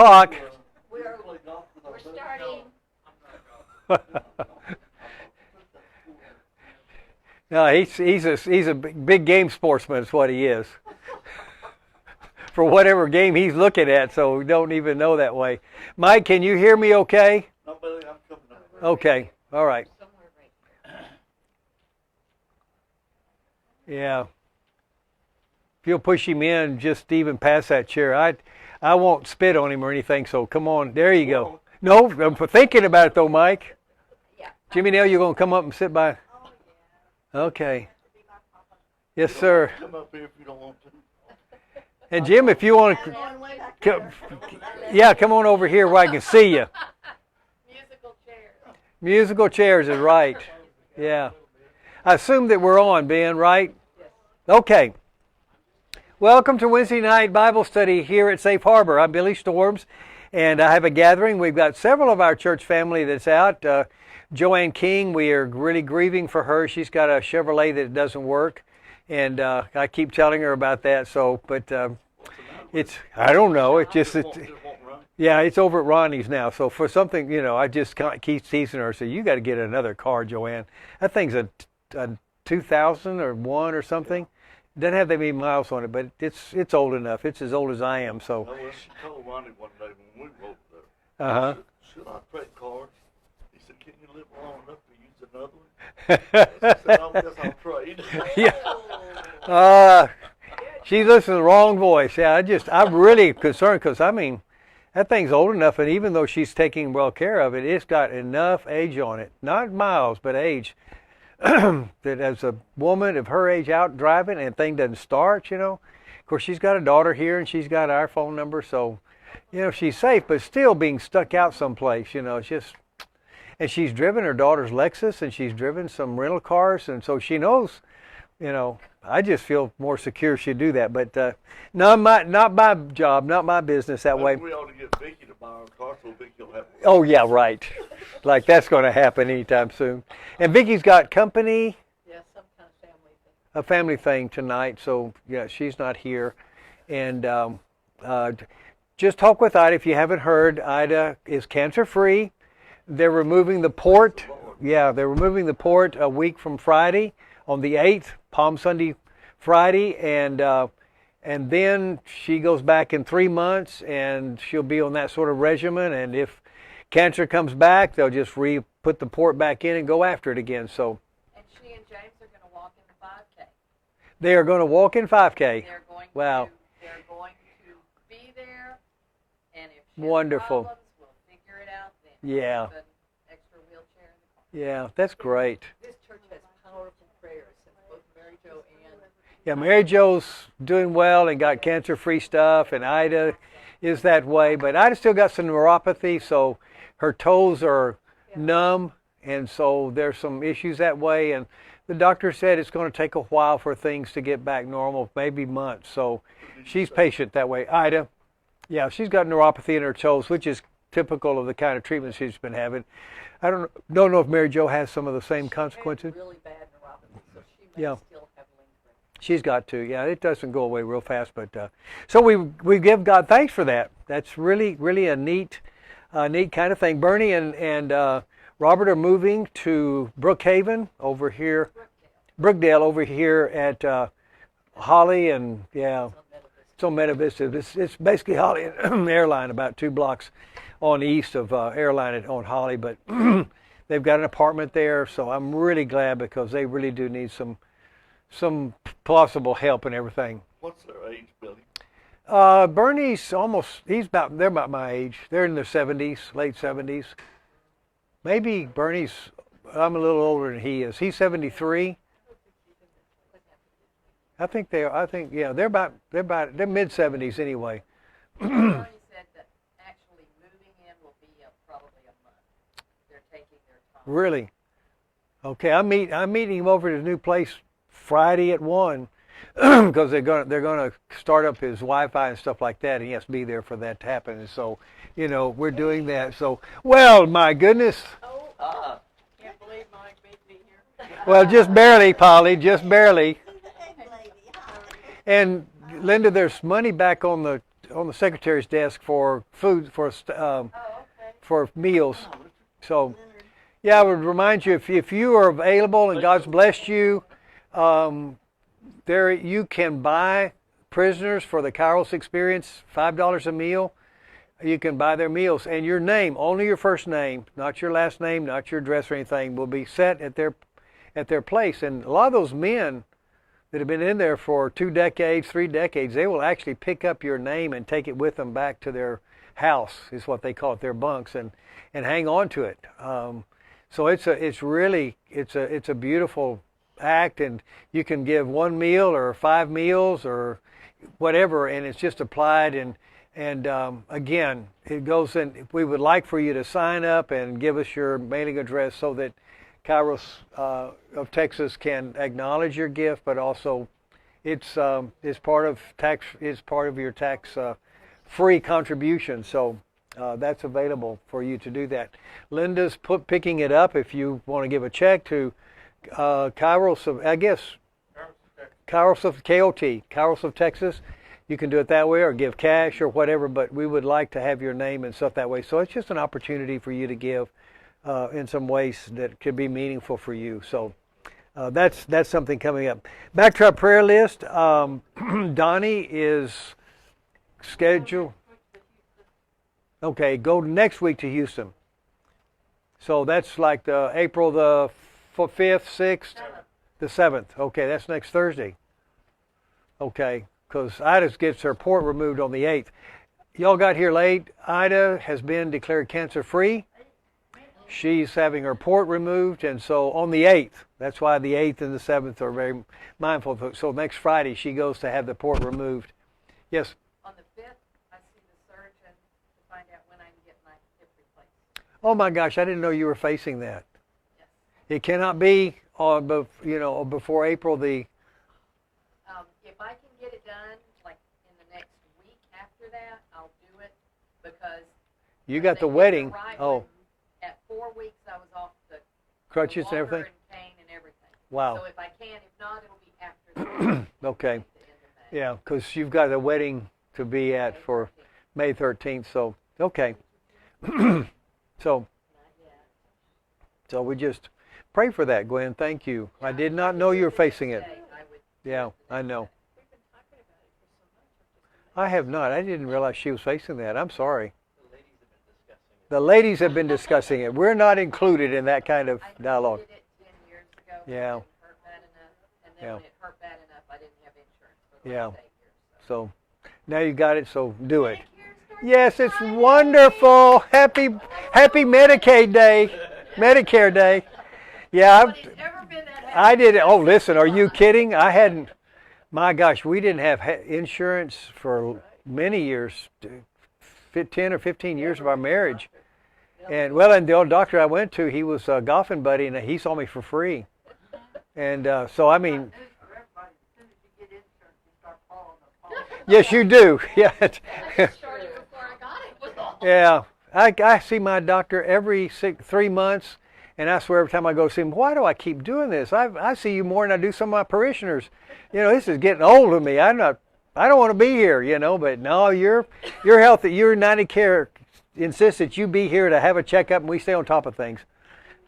o'clock. We're starting. No, he's a big game sportsman is what he is. For whatever game he's looking at, so we don't even know that way. Mike, can you hear me okay? No, Billy, I'm coming up. Okay, all right. Yeah. If you'll push him in just even past that chair, I won't spit on him or anything, so come on. There you go. No, I'm thinking about it though, Mike. Yeah. Jimmy Nail, you're going to come up and sit by? Okay. Yes, sir. Come up here if you don't want to. And Jim, if you want to, yeah, come on over here where I can see you. Musical chairs. Musical chairs is right. Yeah. I assume that we're on, Ben, right? Okay. Welcome to Wednesday night Bible study here at Safe Harbor. I'm Billy Storms, and I have a gathering. We've got several of our church family that's out. Joanne King, we are really grieving for her. She's got a Chevrolet that doesn't work. And I keep telling her about that. So, but it's, I don't know. It's just, yeah, it's over at Ronnie's now. So for something, I just keep teasing her. So you got to get another car, Joanne. That thing's a 2001 or something. It doesn't have that many miles on it, but it's old enough. It's as old as I am. So. No, well, she told Ronnie one day when we were over there. Uh huh. Should I trade cars? He said, "Can you live long enough to use another one?" I said, "I guess I'll trade." Yeah. She's listening to the wrong voice. Yeah, I'm really concerned because, that thing's old enough, and even though she's taking well care of it, it's got enough age on it. Not miles, but age. That as a woman of her age out driving and the thing doesn't start, Of course, she's got a daughter here, and she's got our phone number, so, she's safe, but still being stuck out someplace, it's just... And she's driven her daughter's Lexus, and she's driven some rental cars, and so she knows, I just feel more secure she'd do that. But not my job, not my business that way. We ought to get Vicky to buy our car so Vicky will have. Oh yeah, right. Like that's going to happen anytime soon. And Vicky's got company. Yeah, some kind of family thing. A family thing tonight, so yeah, she's not here. And just talk with Ida if you haven't heard. Ida is cancer free. They're removing the port. Yeah, they're removing the port a week from Friday on the 8th, Palm Sunday, Friday, and then she goes back in 3 months, and she'll be on that sort of regimen. And if cancer comes back, they'll just put the port back in and go after it again. So. And she and James are going to walk in the 5K. They are going to walk in 5K. They're going wow. They're going to be there, and if she wonderful. Has problems, we'll figure it out then. Yeah. An extra wheelchair in the car. Yeah, that's great. This church has powerful prayers since both Mary Jo and... Yeah, Mary Jo's doing well and got cancer-free stuff, and Ida is that way. But Ida still got some neuropathy, so her toes are numb, and so there's some issues that way. And the doctor said it's going to take a while for things to get back normal, maybe months. So she's patient that way. Ida, yeah, she's got neuropathy in her toes, which is typical of the kind of treatment she's been having. I don't know if Mary Jo has some of the same consequences. She had really bad neuropathy, so she may still have lingering. She's got to. Yeah, it doesn't go away real fast, but so we give God thanks for that. That's really a neat kind of thing. Bernie and Robert are moving to Brookhaven over here, Brookdale over here at Holly, and yeah, it's on Meta Vista. It's basically Holly and Airline, about 2 blocks on east of Airline on Holly, but they've got an apartment there, so I'm really glad because they really do need some possible help and everything. What's their age, Billy? Bernie's they're about my age. They're in their 70s, late 70s. Maybe Bernie's, I'm a little older than he is. He's 73. I think they're mid 70s anyway. Bernie said that actually moving in will be probably a month. They're taking their time. Really? Okay, I'm meeting him over at his new place Friday at 1 because they're gonna start up his Wi-Fi and stuff like that, and he has to be there for that to happen. And so, we're doing that. So, well, my goodness. Can't believe Mike beat me here. Well, just barely, Polly, just barely. And Linda, there's money back on the on the secretary's desk for food for meals. So, yeah, I would remind you if you are available and God's blessed you, there you can buy prisoners for the Kairos Experience, $5 a meal. You can buy their meals, and your name, only your first name, not your last name, not your address or anything, will be set at their place. And a lot of those men that have been in there for 2 decades, 3 decades, they will actually pick up your name and take it with them back to their house, is what they call it, their bunks, and hang on to it. So it's a beautiful act, and you can give 1 meal or 5 meals or whatever, and it's just applied. And again, it goes in. We would like for you to sign up and give us your mailing address so that Kairos of Texas can acknowledge your gift, but also it's part of your tax free contribution. So that's available for you to do that. Linda's picking it up if you want to give a check to Kairos of, I guess, Kairos of KOT, Kairos of Texas. You can do it that way or give cash or whatever, but we would like to have your name and stuff that way. So it's just an opportunity for you to give in some ways that could be meaningful for you. So that's something coming up. Back to our prayer list. Donnie is scheduled. Okay, go next week to Houston. So that's like the April the 5th, 6th, the 7th. Okay, that's next Thursday. Okay, because Ida gets her port removed on the 8th. Y'all got here late. Ida has been declared cancer-free. She's having her port removed, and so on the 8th, that's why the 8th and the 7th are very mindful. So next Friday, she goes to have the port removed. Yes? On the 5th, I see the surgeon to find out when I can get my hip replaced. Oh my gosh, I didn't know you were facing that. Yes. It cannot be on, before April the... If I can get it done, like in the next week after that, I'll do it, because... You got the they did wedding. right Oh, when- At 4 weeks, I was off the crutches and walker everything? and cane and everything. Wow. So if I can, if not, it'll be after the Okay. the end of May. Yeah, because you've got a wedding to be at for May 13th. So, okay. So we just pray for that, Gwen. Thank you. I did not know you were facing it. Yeah, I know. I have not. I didn't realize she was facing that. I'm sorry. The ladies have been discussing it. We're not included in that kind of dialogue. I did it 10 years ago. Yeah. It didn't hurt bad enough. And then Yeah. when it hurt bad enough, I didn't have insurance for the Yeah. last 8 years. So. So now you got it, so do it. Yes, it's wonderful. Happy Medicaid Day. Medicare Day. Yeah, Nobody's ever been that happy. I did it. Oh, listen, are you kidding? I hadn't. My gosh, we didn't have insurance for many years, 10 or 15 years of our marriage. And the old doctor I went to, he was a golfing buddy, and he saw me for free. And so, I mean, yes, you do. Yeah. Started before I got it was all. Yeah. I see my doctor every 3 months, and I swear every time I go see him, why do I keep doing this? I see you more than I do some of my parishioners. This is getting old to me. I don't want to be here, but no, you're healthy. Your United Care insists that you be here to have a checkup, and we stay on top of things.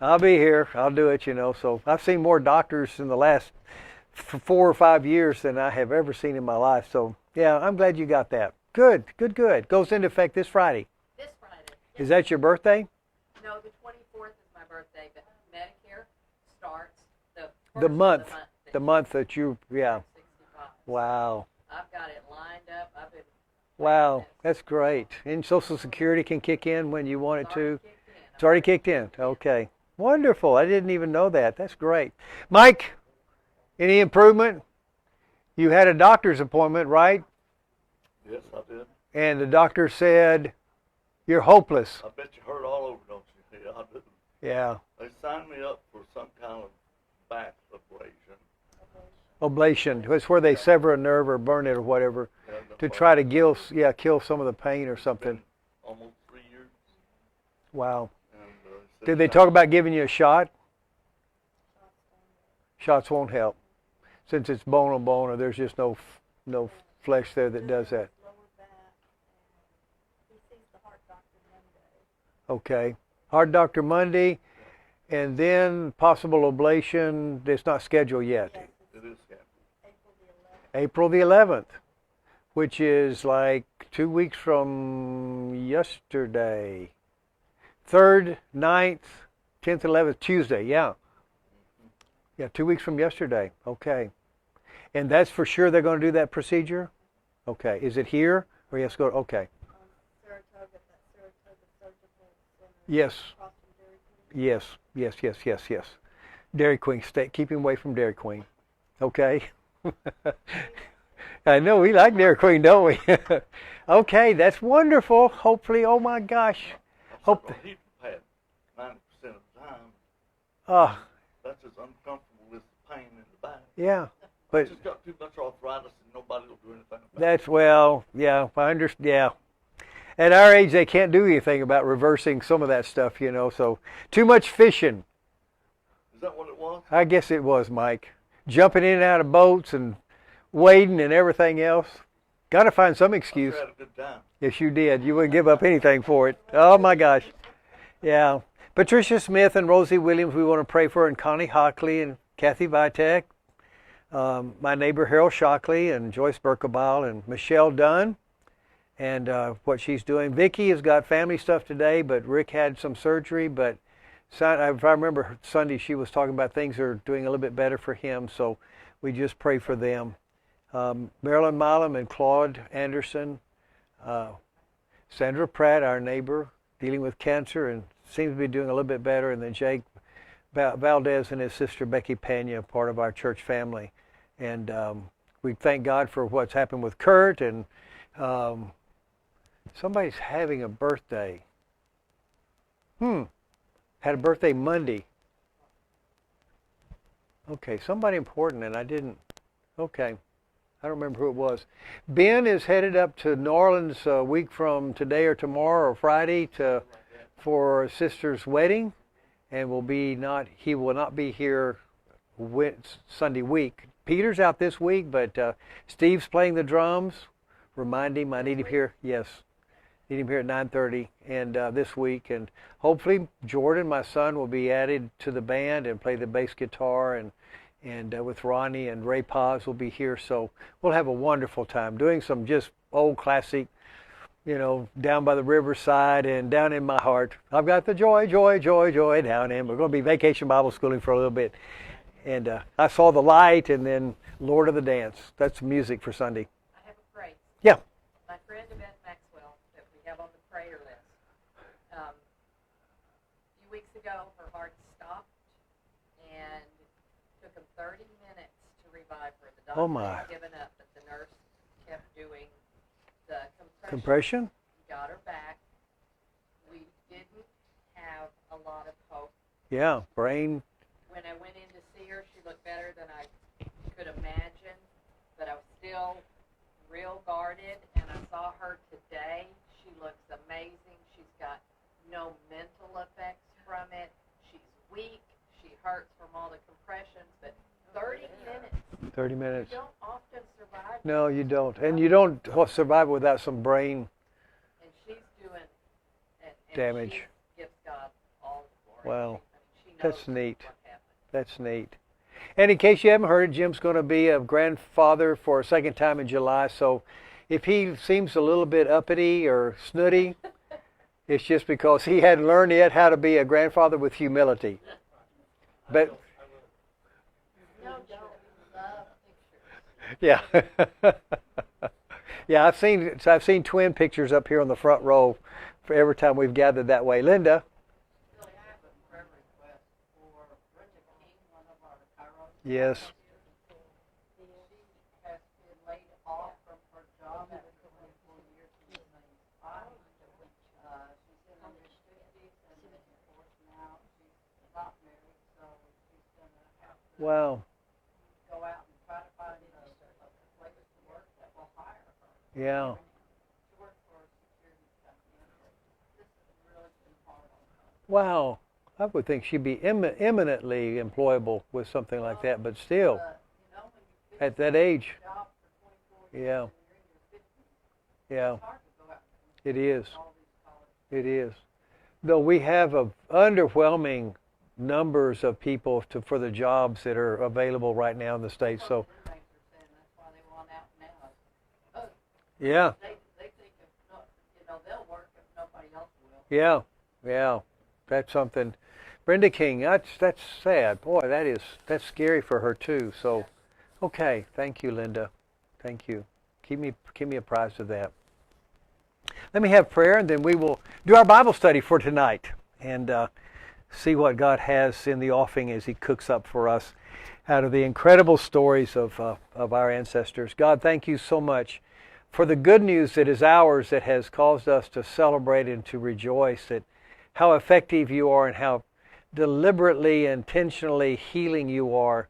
I'll be here. I'll do it, So I've seen more doctors in the last 4 or 5 years than I have ever seen in my life. So yeah, I'm glad you got that. Good. Goes into effect this Friday. This Friday. Is that your birthday? No, the 24th is my birthday, but Medicare starts the first The of month. that The month that you, yeah. 65. Wow. I've got it lined up. I've been Wow. That's great. And Social Security can kick in when you want it to. kicked in. It's already kicked in. Okay. Wonderful. I didn't even know that. That's great. Mike, any improvement? You had a doctor's appointment, right? Yes, I did. And the doctor said, you're hopeless. I bet you hurt all over, don't you? Yeah, I do. Yeah. They signed me up for some kind of back ablation. Ablation. It's where they sever a nerve or burn it or whatever to try to kill some of the pain or something. Been almost 3 years. Wow. And, said Did they talk about giving you a shot? Shots won't help. Since it's bone on bone, or there's just no flesh there that does that. Okay. Heart doctor Monday, and then possible ablation. It's not scheduled yet. It is scheduled. April the 11th, which is like 2 weeks from yesterday. 3rd, 9th, 10th, 11th, Tuesday. Yeah. Yeah, 2 weeks from yesterday. Okay. And that's for sure they're going to do that procedure? Okay. Is it here or you have to go? Okay. Yes. Yes. Yes. Yes. Yes. Yes. Dairy Queen. Stay. Keep him away from Dairy Queen. Okay. I know we like Dairy Queen, don't we? Okay, that's wonderful. Hopefully, oh my gosh. Hope. He's had 90% of the time. Ah. That's as uncomfortable as the pain in the back. Yeah, but Just got too much arthritis and nobody will do anything about it. that's well, yeah. I understand. Yeah. At our age, they can't do anything about reversing some of that stuff, you know. So too much fishing. Is that what it was? I guess it was, Mike. Jumping in and out of boats and wading and everything else. Got to find some excuse. I sure had a good time. Yes, you did. You wouldn't give up anything for it. Oh my gosh. Yeah. Patricia Smith and Rosie Williams, we want to pray for, and Connie Hockley and Kathy Vitek. My neighbor Harold Shockley and Joyce Berkebile and Michelle Dunn and what she's doing. Vicki has got family stuff today, but Rick had some surgery. But if I remember Sunday, she was talking about things are doing a little bit better for him. So we just pray for them. Marilyn Milam and Claude Anderson. Sandra Pratt, our neighbor, dealing with cancer and seems to be doing a little bit better. And then Jake Valdez and his sister Becky Pena, part of our church family. And we thank God for what's happened with Kurt. And somebody's having a birthday. Had a birthday Monday. Okay, somebody important, and I didn't. Okay. I don't remember who it was. Ben is headed up to New Orleans a week from today or tomorrow or Friday for sister's wedding, and he will not be here Sunday week. Peter's out this week, but Steve's playing the drums. Remind him I need him here. Yes, need him here at 9:30 and this week, and hopefully Jordan, my son, will be added to the band and play the bass guitar, and with Ronnie and Ray Paz will be here. So we'll have a wonderful time doing some just old classic, down by the riverside and down in my heart. I've got the joy, joy, joy, joy down in. We're going to be vacation Bible schooling for a little bit. And I saw the light and then Lord of the Dance. That's music for Sunday. I have a praise. Yeah. My friend Yvette Maxwell that we have on the prayer list. A few weeks ago, her heart stopped and took him 30 minutes to revive her. The doctor had given up, but the nurse kept doing the compression. He got her back. We didn't have a lot of hope. Yeah, brain. When I went in to see her, she looked better than I could imagine, but I was still real guarded, and I saw her today. She looks amazing. She's got no mental effects from it. She's weak. She hurts from all the compressions, but 30 minutes. 30 minutes. You don't often survive. No, you don't. And you don't survive without some brain And she's doing and damage. She gives God all the glory. Wow. She knows That's neat. what happened. That's neat. And in case you haven't heard it, Jim's going to be a grandfather for a second time in July. So if he seems a little bit uppity or snooty, it's just because he hadn't learned yet how to be a grandfather with humility. But No, don't love pictures. yeah, yeah. I've seen twin pictures up here on the front row for every time we've gathered that way. Linda. Really have a prayer request for Brenda King, one of our chiros. Yes. She has been laid off from her job after 24 years in the same spot. She's in her 50s, and of course now she's not married, so she's going to have to Wow. go out and try to find a place to work that will hire her. Yeah. She works for a security company, but this has really been hard on her. Wow. I would think she'd be eminently employable with something like that, but still, But, when you at that age, a job for 24 years yeah, and you're in your 50s, yeah, it's hard to go out it is. and all these college It is. Though we have a underwhelming numbers of people for the jobs that are available right now in the States. So, That's why they want out now. Oh, yeah, they think if not, they'll work if nobody else will. yeah. That's something. Brenda King, that's sad. Boy, that's scary for her too. So, okay, thank you, Linda. Thank you. Keep me apprised of that. Let me have prayer, and then we will do our Bible study for tonight and see what God has in the offing as He cooks up for us out of the incredible stories of our ancestors. God, thank you so much for the good news that is ours, that has caused us to celebrate and to rejoice at how effective you are and how deliberately, intentionally healing you are.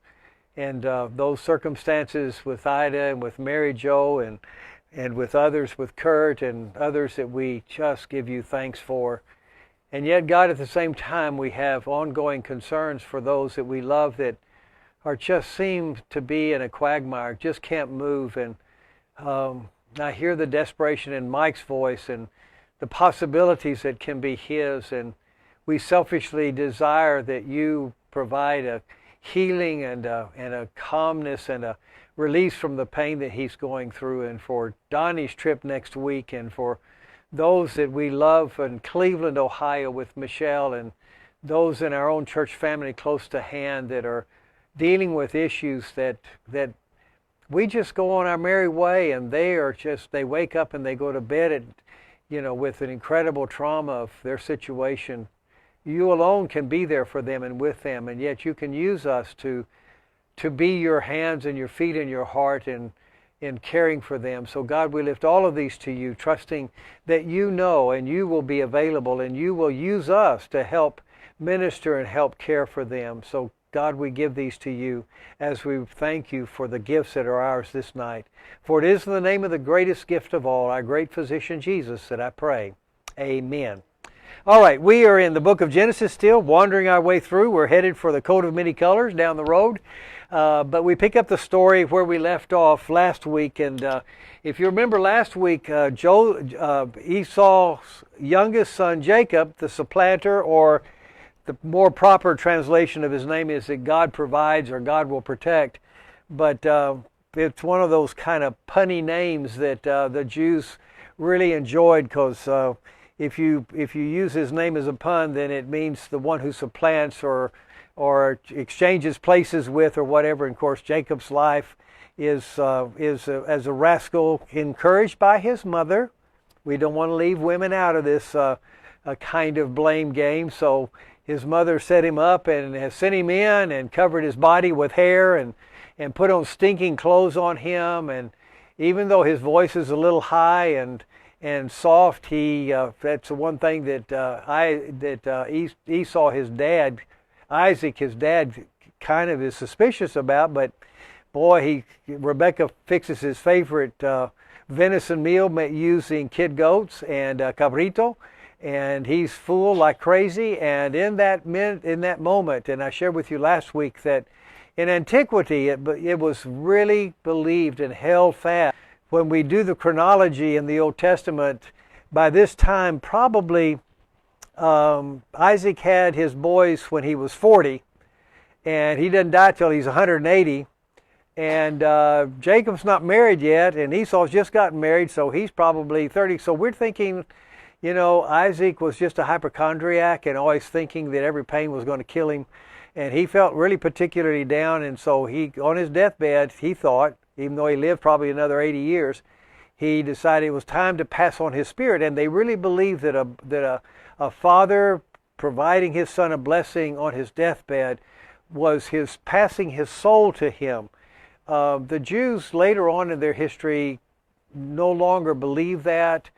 And those circumstances with Ida and with Mary Jo and with others, with Kurt and others, that we just give you thanks for. And yet, God, at the same time, we have ongoing concerns for those that we love that are just seem to be in a quagmire, just can't move. And I hear the desperation in Mike's voice and the possibilities that can be his. And we selfishly desire that you provide a healing and a calmness and a release from the pain that he's going through, and for Donnie's trip next week, and for those that we love in Cleveland, Ohio with Michelle, and those in our own church family close to hand that are dealing with issues that we just go on our merry way, and they wake up and they go to bed with an incredible trauma of their situation. You alone can be there for them and with them, and yet you can use us to be your hands and your feet and your heart in caring for them. So God, we lift all of these to you, trusting that you know and you will be available and you will use us to help minister and help care for them. So God, we give these to you as we thank you for the gifts that are ours this night. For it is in the name of the greatest gift of all, our great physician Jesus, that I pray. Amen. All right, we are in the book of Genesis still, wandering our way through. We're headed for the coat of many colors down the road. But we pick up the story where we left off last week. And if you remember last week, Esau's youngest son, Jacob, the supplanter, or the more proper translation of his name is that God provides or God will protect. But it's one of those kind of punny names that the Jews really enjoyed, because if you use his name as a pun, then it means the one who supplants or exchanges places with or whatever. And of course, Jacob's life is as a rascal, encouraged by his mother. We don't want to leave women out of this kind of blame game. So his mother set him up and has sent him in and covered his body with hair and put on stinking clothes on him. And even though his voice is a little high and soft, that's the one thing that Esau, his dad, Isaac, his dad, kind of is suspicious about. But boy, Rebecca fixes his favorite venison meal using kid goats and cabrito, and he's fooled like crazy. And in that moment, and I shared with you last week that in antiquity it was really believed and held fast. When we do the chronology in the Old Testament, by this time probably Isaac had his boys when he was 40, and he didn't die till he's 180. And Jacob's not married yet, and Esau's just gotten married, so he's probably 30. So we're thinking, Isaac was just a hypochondriac and always thinking that every pain was going to kill him. And he felt really particularly down, and so on his deathbed, he thought, even though he lived probably another 80 years, he decided it was time to pass on his spirit. And they really believed that a father providing his son a blessing on his deathbed was his passing his soul to him. The Jews later on in their history no longer believe that.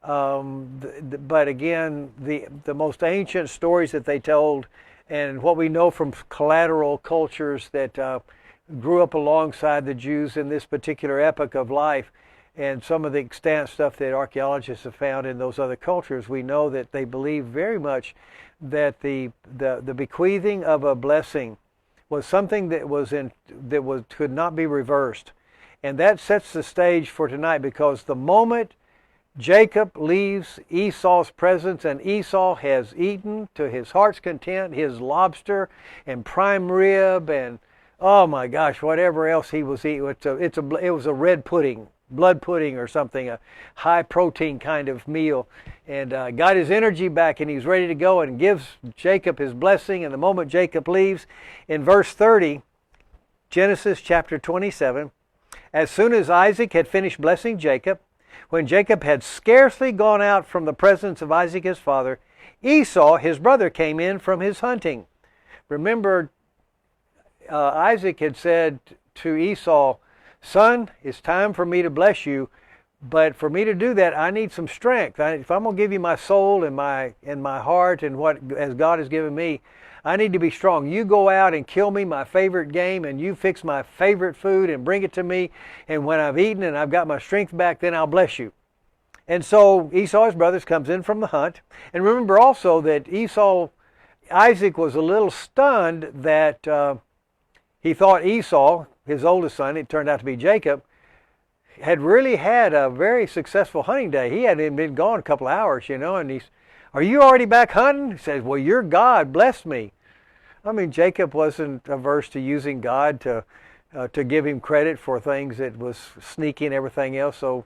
But again, the most ancient stories that they told, and what we know from collateral cultures that grew up alongside the Jews in this particular epoch of life, and some of the extant stuff that archaeologists have found in those other cultures, we know that they believe very much that the bequeathing of a blessing was something that could not be reversed. And that sets the stage for tonight, because the moment Jacob leaves Esau's presence, and Esau has eaten to his heart's content his lobster and prime rib and, oh my gosh, whatever else he was eating. It was a red pudding, blood pudding or something, a high protein kind of meal, and got his energy back, and he's ready to go and gives Jacob his blessing. And the moment Jacob leaves, in verse 30, Genesis chapter 27, as soon as Isaac had finished blessing Jacob, when Jacob had scarcely gone out from the presence of Isaac his father, Esau his brother came in from his hunting. Remember, Isaac had said to Esau, "Son, it's time for me to bless you, but for me to do that, I need some strength. If I'm going to give you my soul and my heart and what as God has given me, I need to be strong. You go out and kill me my favorite game, and you fix my favorite food and bring it to me, and when I've eaten and I've got my strength back, then I'll bless you." And so Esau, his brothers, comes in from the hunt. And remember also that Isaac was a little stunned that he thought Esau, his oldest son, it turned out to be Jacob, had really had a very successful hunting day. He hadn't been gone a couple of hours, and he's, "Are you already back hunting?" He says, "Well, your God blessed me." I mean, Jacob wasn't averse to using God to give him credit for things that was sneaky and everything else. So,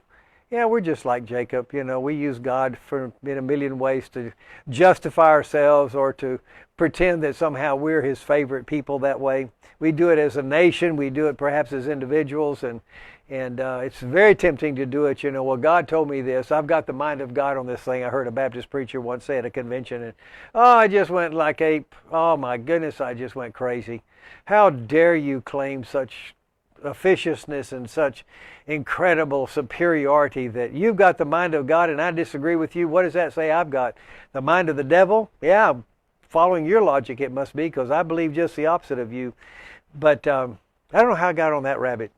yeah, we're just like Jacob. We use God in a million ways to justify ourselves or to pretend that somehow we're His favorite people that way. We do it as a nation. We do it perhaps as individuals, and it's very tempting to do it. Well, God told me this. I've got the mind of God on this thing. I heard a Baptist preacher once say at a convention, and I just went like ape. Oh my goodness, I just went crazy. How dare you claim such officiousness and such incredible superiority that you've got the mind of God and I disagree with you? What does that say I've got? The mind of the devil? Yeah, following your logic it must be, because I believe just the opposite of you. But I don't know how I got on that rabbit.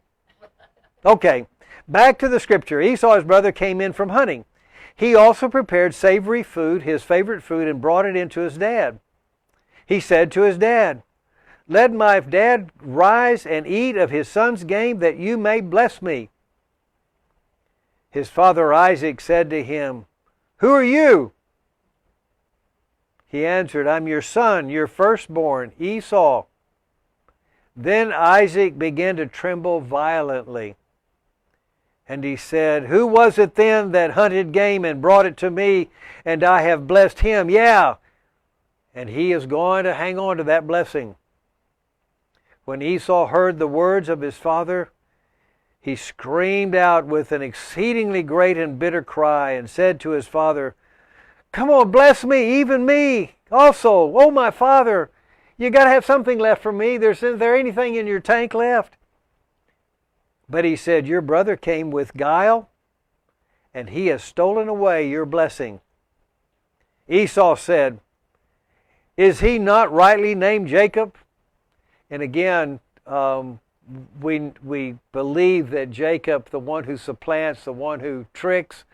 Okay, back to the scripture. Esau, his brother, came in from hunting. He also prepared savory food, his favorite food, and brought it in to his dad. He said to his dad, "Let my dad rise and eat of his son's game, that you may bless me." His father Isaac said to him, "Who are you?" He answered, "I'm your son, your firstborn, Esau." Then Isaac began to tremble violently. And he said, "Who was it then that hunted game and brought it to me, and I have blessed him?" Yeah, and he is going to hang on to that blessing. When Esau heard the words of his father, he screamed out with an exceedingly great and bitter cry and said to his father, "Come on, bless me, even me also. Oh, my father, you got to have something left for me. Is there anything in your tank left?" But he said, "Your brother came with guile, and he has stolen away your blessing." Esau said, "Is he not rightly named Jacob?" And again, we believe that Jacob, the one who supplants, the one who tricks,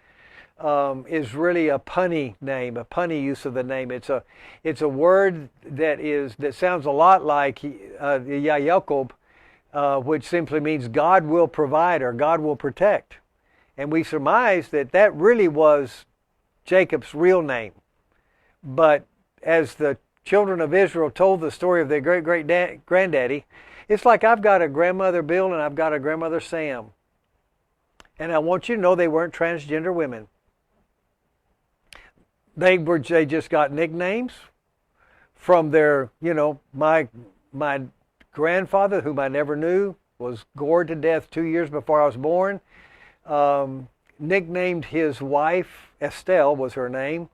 is really a punny name, a punny use of the name. It's a word that sounds a lot like Yaakov, which simply means God will provide or God will protect. And we surmise that really was Jacob's real name. But as the children of Israel told the story of their great-great-granddaddy, it's like I've got a grandmother Bill and I've got a grandmother Sam. And I want you to know they weren't transgender women. They just got nicknames from their, my grandfather, whom I never knew, was gored to death 2 years before I was born. Nicknamed his wife, Estelle was her name.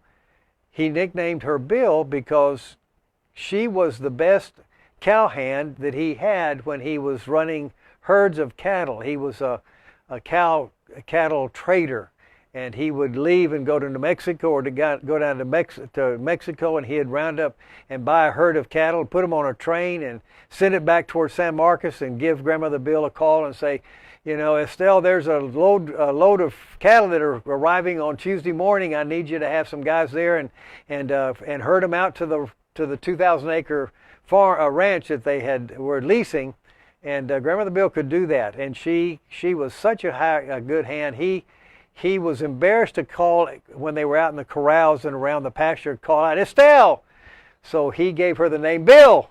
He nicknamed her Bill because she was the best cowhand that he had when he was running herds of cattle. He was a cattle trader, and he would leave and go to New Mexico or go down to Mexico, and he'd round up and buy a herd of cattle, put them on a train, and send it back towards San Marcos and give Grandmother Bill a call and say, "Estelle, there's a load of cattle that are arriving on Tuesday morning. I need you to have some guys there and herd them out to the 2,000-acre ranch that they were leasing." And Grandmother Bill could do that, and she was such a good hand. he was embarrassed to call, when they were out in the corrals and around the pasture, call out, Estelle! So he gave her the name Bill.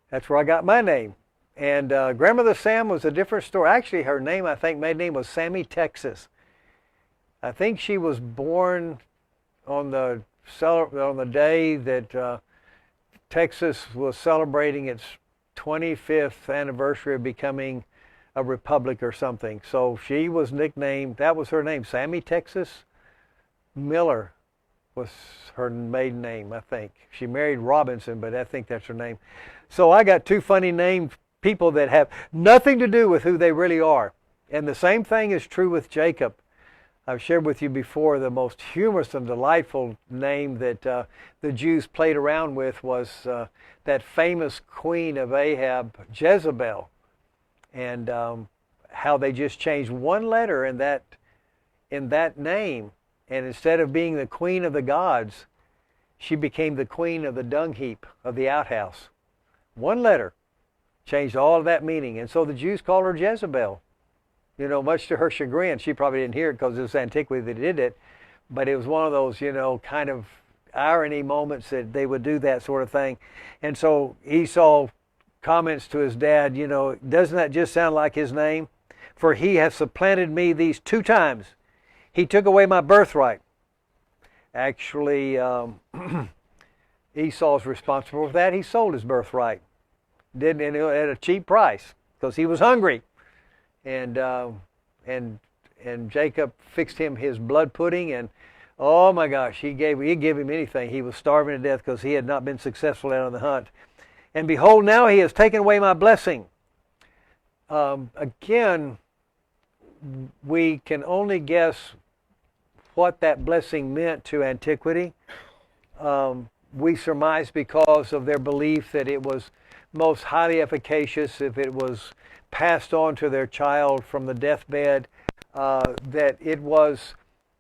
That's where I got my name. And Grandmother Sam was a different story. Actually, her name, I think, maiden name was Sammy Texas. I think she was born on the day that Texas was celebrating its 25th anniversary of becoming a republic or something. So she was nicknamed, that was her name, Sammy Texas Miller was her maiden name, I think. She married Robinson, but I think that's her name. So I got two funny named people that have nothing to do with who they really are. And the same thing is true with Jacob. I've shared with you before the most humorous and delightful name that the Jews played around with was that famous queen of Ahab, Jezebel. And how they just changed one letter in that name. And instead of being the queen of the gods, she became the queen of the dung heap of the outhouse. One letter changed all of that meaning. And so the Jews called her Jezebel. You know, much to her chagrin. She probably didn't hear it because it was antiquity that did it. But it was one of those, you know, kind of irony moments that they would do that sort of thing. And so Esau comments to his dad, you know, doesn't that just sound like his name? For he has supplanted me these 2 times. He took away my birthright. Actually, Esau's responsible for that. He sold his birthright. At a cheap price because he was hungry. And Jacob fixed him his blood pudding, and oh my gosh, he'd give him anything. He was starving to death because he had not been successful out on the hunt. And behold, now he has taken away my blessing. Again, we can only guess what that blessing meant to antiquity. We surmise because of their belief that it was most highly efficacious if it was passed on to their child from the deathbed, that it was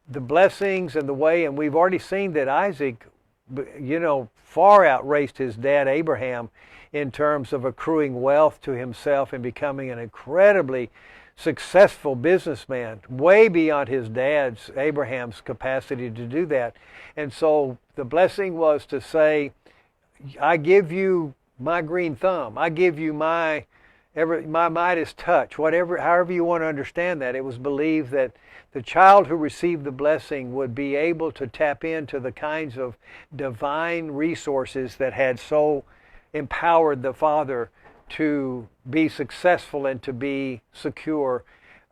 the blessings and the way, and we've already seen that Isaac, you know, far outraced his dad Abraham in terms of accruing wealth to himself and becoming an incredibly successful businessman, way beyond his dad's, Abraham's capacity to do that. And so the blessing was to say, I give you my green thumb. I give you my Midas touch, however you want to understand that. It was believed that the child who received the blessing would be able to tap into the kinds of divine resources that had so empowered the father to be successful and to be secure.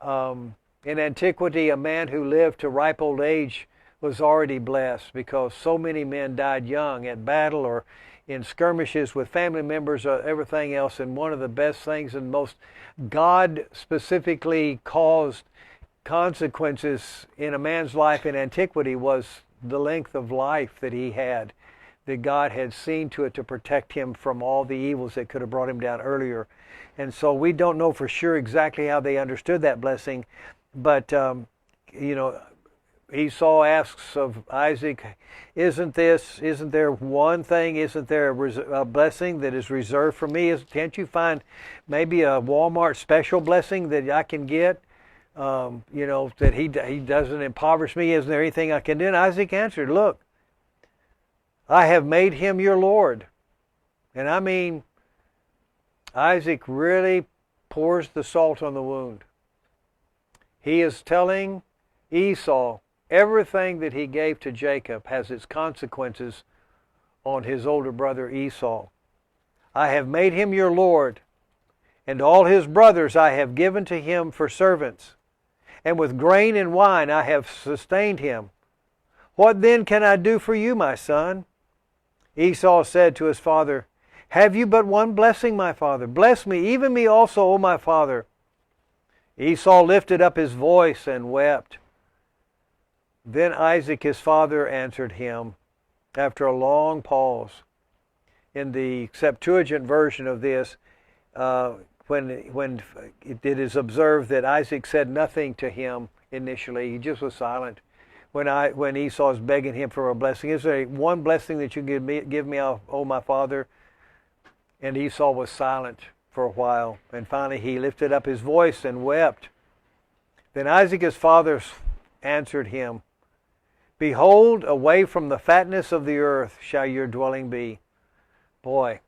In antiquity, a man who lived to ripe old age was already blessed because so many men died young at battle or in skirmishes with family members or everything else. And one of the best things and most God specifically caused consequences in a man's life in antiquity was the length of life that he had, that God had seen to it to protect him from all the evils that could have brought him down earlier. And so we don't know for sure exactly how they understood that blessing, but you know, Esau asks of Isaac, isn't there one thing, isn't there a blessing that is reserved for me? Can't you find maybe a Walmart special blessing that I can get? You know, that he doesn't impoverish me. Isn't there anything I can do? And Isaac answered, look, I have made him your Lord. And I mean, Isaac really pours the salt on the wound. He is telling Esau, everything that he gave to Jacob has its consequences on his older brother Esau. I have made him your Lord, and all his brothers I have given to him for servants, and with grain and wine I have sustained him. What then can I do for you, my son? Esau said to his father, have you but one blessing, my father? Bless me, even me also, O my father. Esau lifted up his voice and wept. Then Isaac his father answered him after a long pause. In the Septuagint version of this, when it is observed that Isaac said nothing to him initially, he just was silent. When Esau is begging him for a blessing, is there one blessing that you give me, oh my father? And Esau was silent for a while, and finally he lifted up his voice and wept. Then Isaac his father answered him, Behold, away from the fatness of the earth shall your dwelling be. Boy,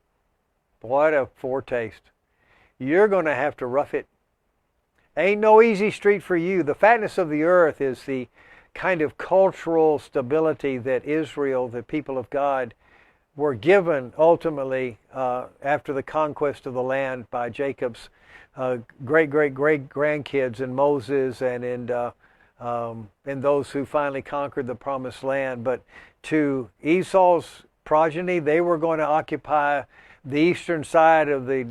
what a foretaste. You're going to have to rough it. Ain't no easy street for you. The fatness of the earth is the kind of cultural stability that Israel, the people of God, were given ultimately after the conquest of the land by Jacob's great-great-great-grandkids and Moses and those who finally conquered the promised land. But to Esau's progeny, they were going to occupy the eastern side of the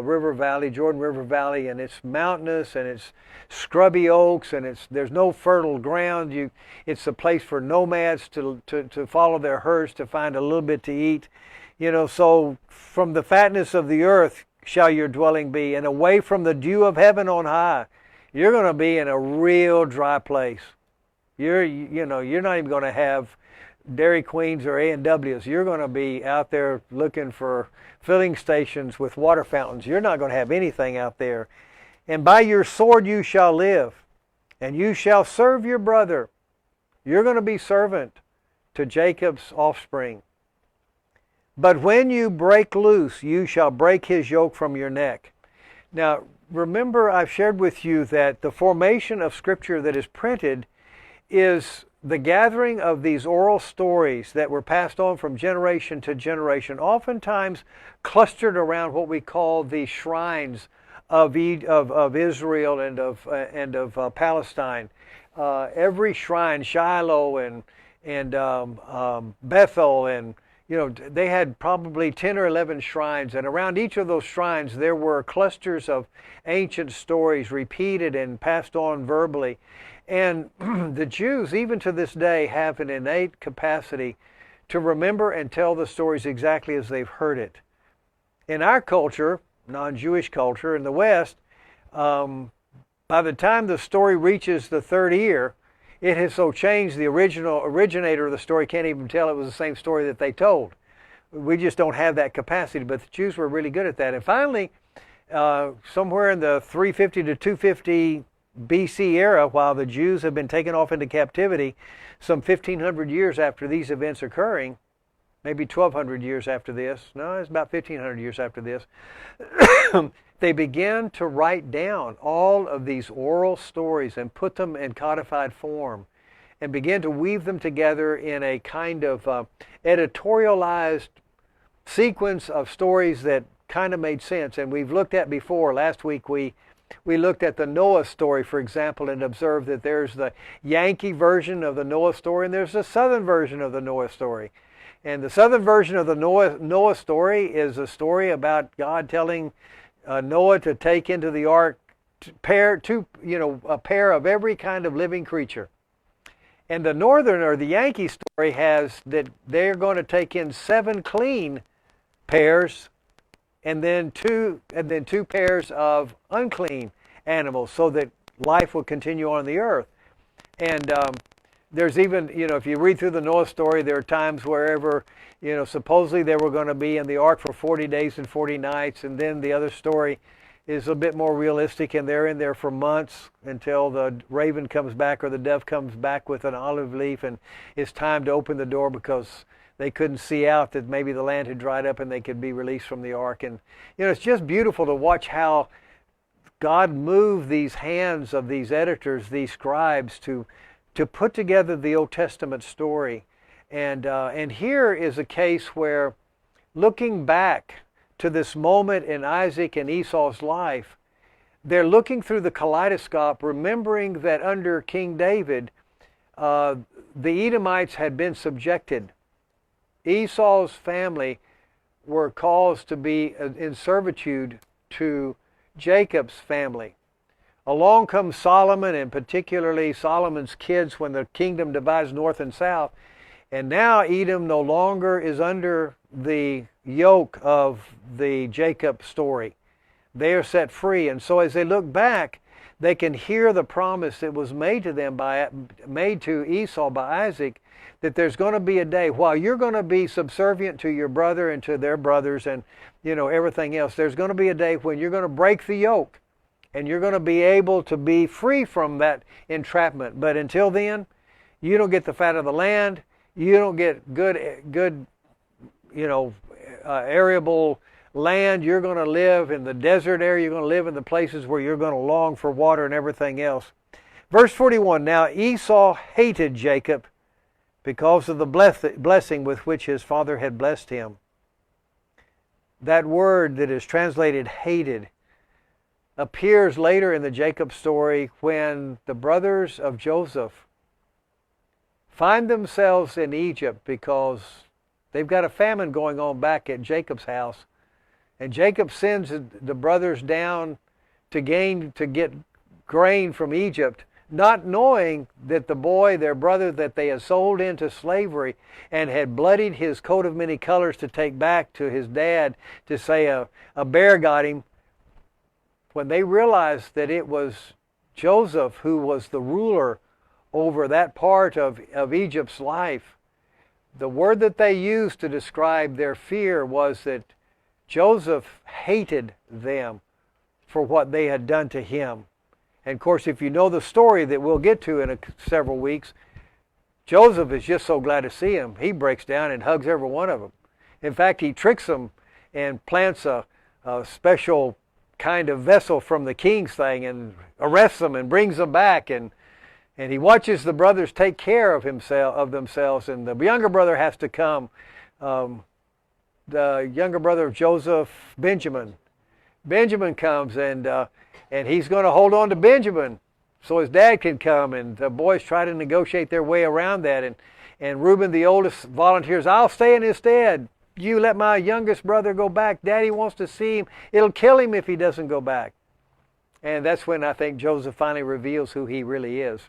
river valley, Jordan River Valley, and it's mountainous and it's scrubby oaks and there's no fertile ground. It's a place for nomads to follow their herds to find a little bit to eat. So from the fatness of the earth shall your dwelling be, and away from the dew of heaven on high. You're going to be in a real dry place. You're not even going to have Dairy Queens or A&Ws. You're going to be out there looking for filling stations with water fountains. You're not going to have anything out there. And by your sword you shall live, and you shall serve your brother. You're going to be servant to Jacob's offspring. But when you break loose, you shall break his yoke from your neck. Now, remember, I've shared with you that the formation of Scripture that is printed is the gathering of these oral stories that were passed on from generation to generation, oftentimes clustered around what we call the shrines of Israel and of Palestine. Every shrine, Shiloh and Bethel, and they had probably 10 or 11 shrines, and around each of those shrines there were clusters of ancient stories repeated and passed on verbally. And the Jews, even to this day, have an innate capacity to remember and tell the stories exactly as they've heard it. In our culture, non-Jewish culture in the West, by the time the story reaches the third ear, it has so changed the originator of the story can't even tell it was the same story that they told. We just don't have that capacity, but the Jews were really good at that. And finally, somewhere in the 350 to 250 BC era, while the Jews have been taken off into captivity, some 1,500 years after these events occurring, maybe 1,200 years after this, no, it's about 1,500 years after this, they began to write down all of these oral stories and put them in codified form and began to weave them together in a kind of editorialized sequence of stories that kind of made sense. And we've looked at before, last week we looked at the Noah story, for example, and observed that there's the Yankee version of the Noah story and there's the Southern version of the Noah story. And the Southern version of the Noah story is a story about God telling Noah to take into the ark a pair of every kind of living creature. And the Northern or the Yankee story has that they're going to take in 7 clean pairs and then two pairs of unclean animals so that life will continue on the earth. And there's even, if you read through the Noah story, there are times wherever, supposedly they were going to be in the ark for 40 days and 40 nights, and then the other story is a bit more realistic, and they're in there for months until the raven comes back or the dove comes back with an olive leaf, and it's time to open the door because they couldn't see out that maybe the land had dried up and they could be released from the ark. And, it's just beautiful to watch how God moved these hands of these editors, these scribes, to put together the Old Testament story. And here is a case where, looking back to this moment in Isaac and Esau's life, they're looking through the kaleidoscope, remembering that under King David, the Edomites had been subjected. Esau's family were caused to be in servitude to Jacob's family. Along comes Solomon, and particularly Solomon's kids, when the kingdom divides north and south. And now Edom no longer is under the yoke of the Jacob story. They are set free. And so as they look back, they can hear the promise that was made to them made to Esau by Isaac, that there's going to be a day while you're going to be subservient to your brother and to their brothers and everything else. There's going to be a day when you're going to break the yoke and you're going to be able to be free from that entrapment. But until then, you don't get the fat of the land. You don't get good, arable land. You're going to live in the desert area. You're going to live in the places where you're going to long for water and everything else. Verse 41, now Esau hated Jacob because of the blessing with which his father had blessed him. That word that is translated hated appears later in the Jacob story when the brothers of Joseph find themselves in Egypt because they've got a famine going on back at Jacob's house. And Jacob sends the brothers down to get grain from Egypt, not knowing that the boy, their brother, that they had sold into slavery and had bloodied his coat of many colors to take back to his dad to say a bear got him. When they realized that it was Joseph who was the ruler over that part of Egypt's life, the word that they used to describe their fear was that Joseph hated them for what they had done to him. And of course, if you know the story that we'll get to in several weeks, Joseph is just so glad to see him. He breaks down and hugs every one of them. In fact, he tricks them and plants a special kind of vessel from the king's thing and arrests them and brings them back. And he watches the brothers take care of themselves. And the younger brother has to come. The younger brother of Joseph, Benjamin. Benjamin comes and he's going to hold on to Benjamin so his dad can come. And the boys try to negotiate their way around that. And Reuben, the oldest, volunteers, I'll stay in his stead. You let my youngest brother go back. Daddy wants to see him. It'll kill him if he doesn't go back. And that's when I think Joseph finally reveals who he really is.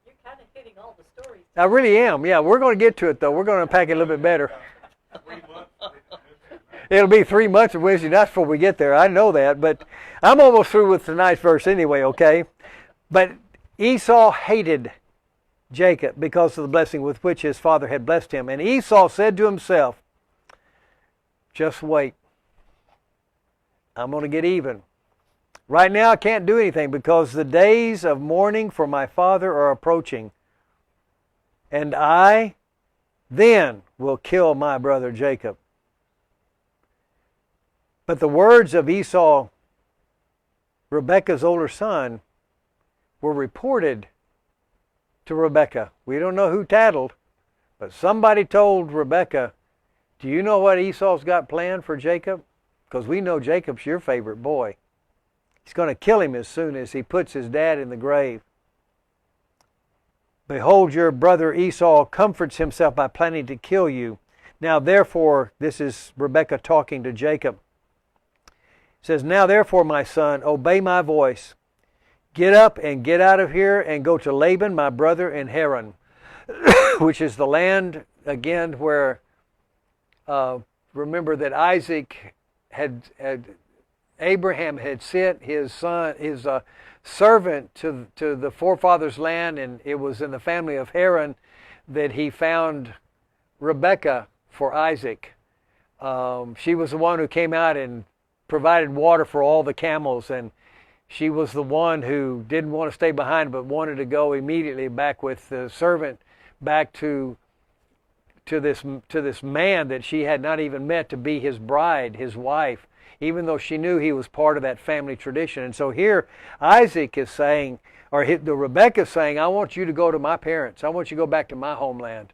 You're kind of hitting all the stories. I really am. Yeah, we're going to get to it, though. We're going to unpack it a little bit better. 3 months. It'll be 3 months of Wednesday nights before we get there. I know that. But I'm almost through with tonight's verse anyway, okay? But Esau hated Jacob because of the blessing with which his father had blessed him. And Esau said to himself, just wait. I'm going to get even. Right now I can't do anything because the days of mourning for my father are approaching. And I then will kill my brother Jacob. But the words of Esau, Rebekah's older son, were reported to Rebekah. We don't know who tattled, but somebody told Rebekah, do you know what Esau's got planned for Jacob? Because we know Jacob's your favorite boy. He's going to kill him as soon as he puts his dad in the grave. Behold, your brother Esau comforts himself by planning to kill you. Now therefore, this is Rebekah talking to Jacob. It says, now therefore, my son, obey my voice. Get up and get out of here and go to Laban, my brother, in Haran, which is the land, again, where, remember that Abraham had sent his son, his servant to the forefathers' land, and it was in the family of Haran that he found Rebekah for Isaac. She was the one who came out and provided water for all the camels, and she was the one who didn't want to stay behind but wanted to go immediately back with the servant back to this man that she had not even met to be his bride, his wife, even though she knew he was part of that family tradition. And so here Isaac is saying, the Rebekah is saying, I want you to go to my parents. I want you to go back to my homeland,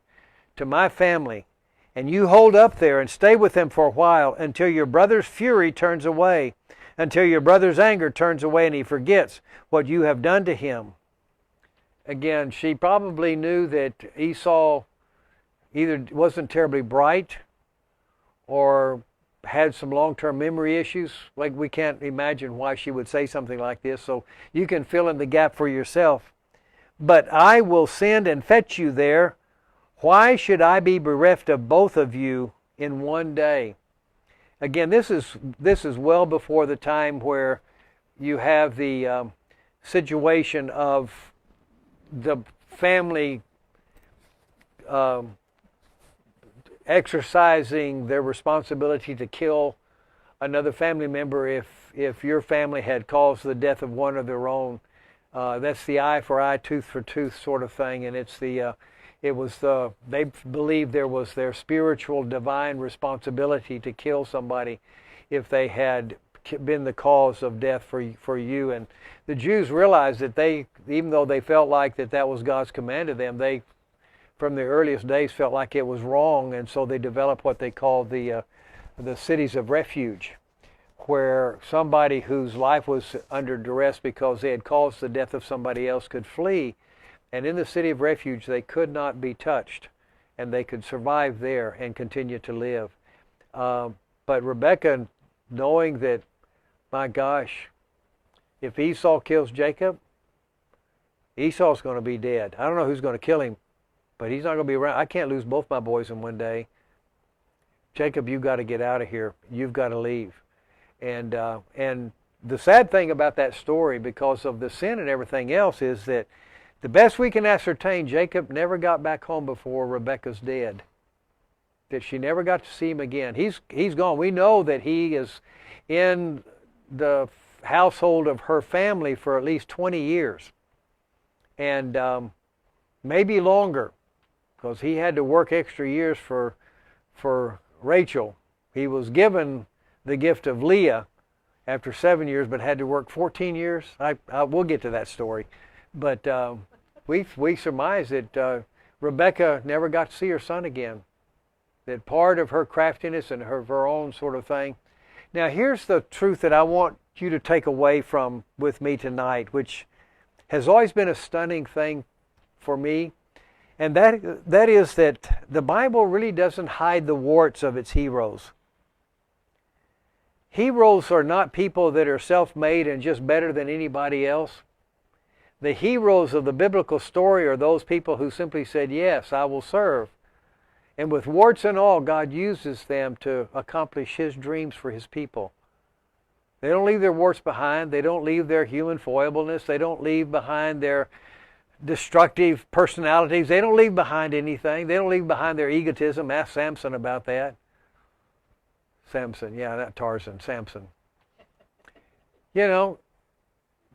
to my family. And you hold up there and stay with them for a while until your brother's fury turns away, until your brother's anger turns away and he forgets what you have done to him. Again, she probably knew that Esau either wasn't terribly bright or had some long-term memory issues. Like, we can't imagine why she would say something like this, so you can fill in the gap for yourself. But I will send and fetch you there. Why should I be bereft of both of you in one day? Again, this is well before the time where you have the situation of the family exercising their responsibility to kill another family member if if your family had caused the death of one of their own. That's the eye for eye, tooth for tooth sort of thing, and they believed there was their spiritual divine responsibility to kill somebody if they had been the cause of death for you. And the Jews realized that even though they felt like that was God's command to them, they from the earliest days felt like it was wrong, and so they developed what they called the cities of refuge, where somebody whose life was under duress because they had caused the death of somebody else could flee. And in the city of refuge, they could not be touched, and they could survive there and continue to live. But Rebekah, knowing that, my gosh, if Esau kills Jacob, Esau's going to be dead. I don't know who's going to kill him, but he's not going to be around. I can't lose both my boys in one day. Jacob, you've got to get out of here. You've got to leave. And the sad thing about that story, because of the sin and everything else, is that the best we can ascertain, Jacob never got back home before Rebekah's dead. That she never got to see him again. He's gone. We know that he is in the household of her family for at least 20 years. And maybe longer, because he had to work extra years for Rachel. He was given the gift of Leah after 7 years, but had to work 14 years. We'll get to that story. But we surmise that Rebekah never got to see her son again. That part of her craftiness and her own sort of thing. Now here's the truth that I want you to take away from with me tonight, which has always been a stunning thing for me. And that is that the Bible really doesn't hide the warts of its heroes. Heroes are not people that are self-made and just better than anybody else. The heroes of the biblical story are those people who simply said, yes, I will serve. And with warts and all, God uses them to accomplish His dreams for His people. They don't leave their warts behind. They don't leave their human foiableness. They don't leave behind their destructive personalities. They don't leave behind anything. They don't leave behind their egotism. Ask Samson about that. Samson, yeah, not Tarzan, Samson. You know,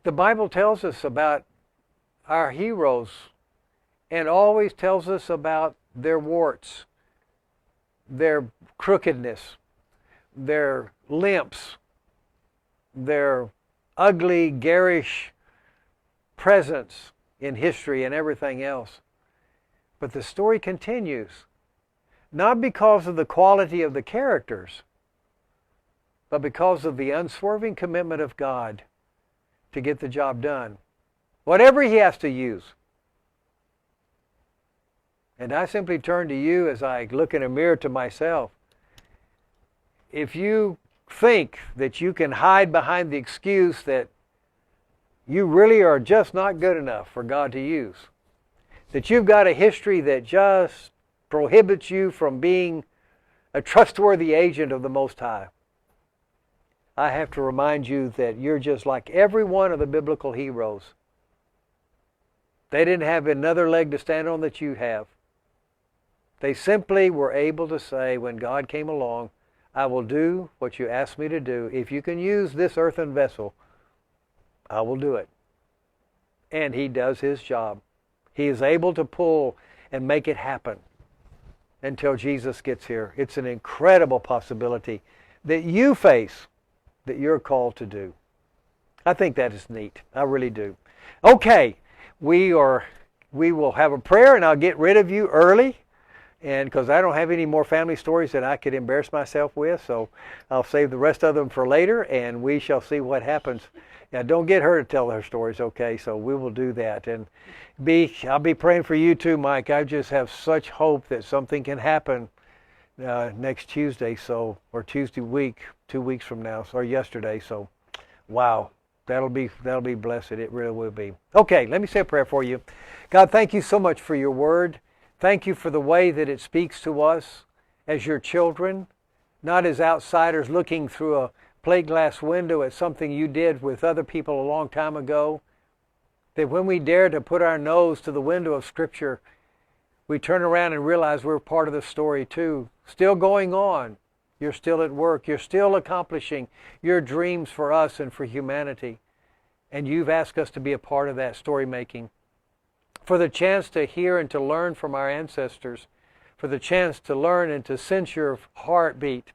the Bible tells us about our heroes and always tells us about their warts, their crookedness, their limps, their ugly, garish presence in history and everything else. But the story continues, not because of the quality of the characters, but because of the unswerving commitment of God to get the job done, whatever He has to use. And I simply turn to you as I look in a mirror to myself. If you think that you can hide behind the excuse that you really are just not good enough for God to use, that you've got a history that just prohibits you from being a trustworthy agent of the Most High, I have to remind you that you're just like every one of the biblical heroes. They didn't have another leg to stand on that you have. They simply were able to say, when God came along, I will do what you asked me to do. If you can use this earthen vessel, I will do it. And He does His job. He is able to pull and make it happen until Jesus gets here. It's an incredible possibility that you face, that you're called to do. I think that is neat. I really do. Okay, we will have a prayer, and I'll get rid of you early, and because I don't have any more family stories that I could embarrass myself with, so I'll save the rest of them for later, and we shall see what happens. Now, don't get her to tell her stories, okay? So we will do that, and I'll be praying for you too, Mike. I just have such hope that something can happen next Tuesday, or Tuesday week, 2 weeks from now, or yesterday. So, wow, that'll be blessed. It really will be. Okay, let me say a prayer for you. God, thank you so much for your word. Thank you for the way that it speaks to us as your children, not as outsiders looking through a plate glass window at something you did with other people a long time ago. That when we dare to put our nose to the window of Scripture, we turn around and realize we're part of the story too, still going on, You're still at work. You're still accomplishing your dreams for us and for humanity. And you've asked us to be a part of that story making. For the chance to hear and to learn from our ancestors. For the chance to learn and to sense your heartbeat.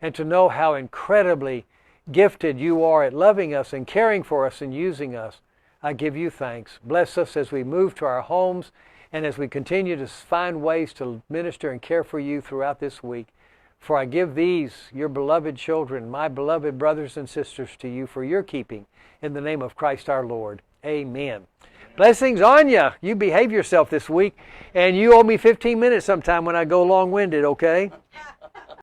And to know how incredibly gifted you are at loving us and caring for us and using us. I give you thanks. Bless us as we move to our homes and as we continue to find ways to minister and care for you throughout this week. For I give these, your beloved children, my beloved brothers and sisters, to you for your keeping. In the name of Christ our Lord. Amen. Blessings on you. You behave yourself this week. And you owe me 15 minutes sometime when I go long-winded, okay?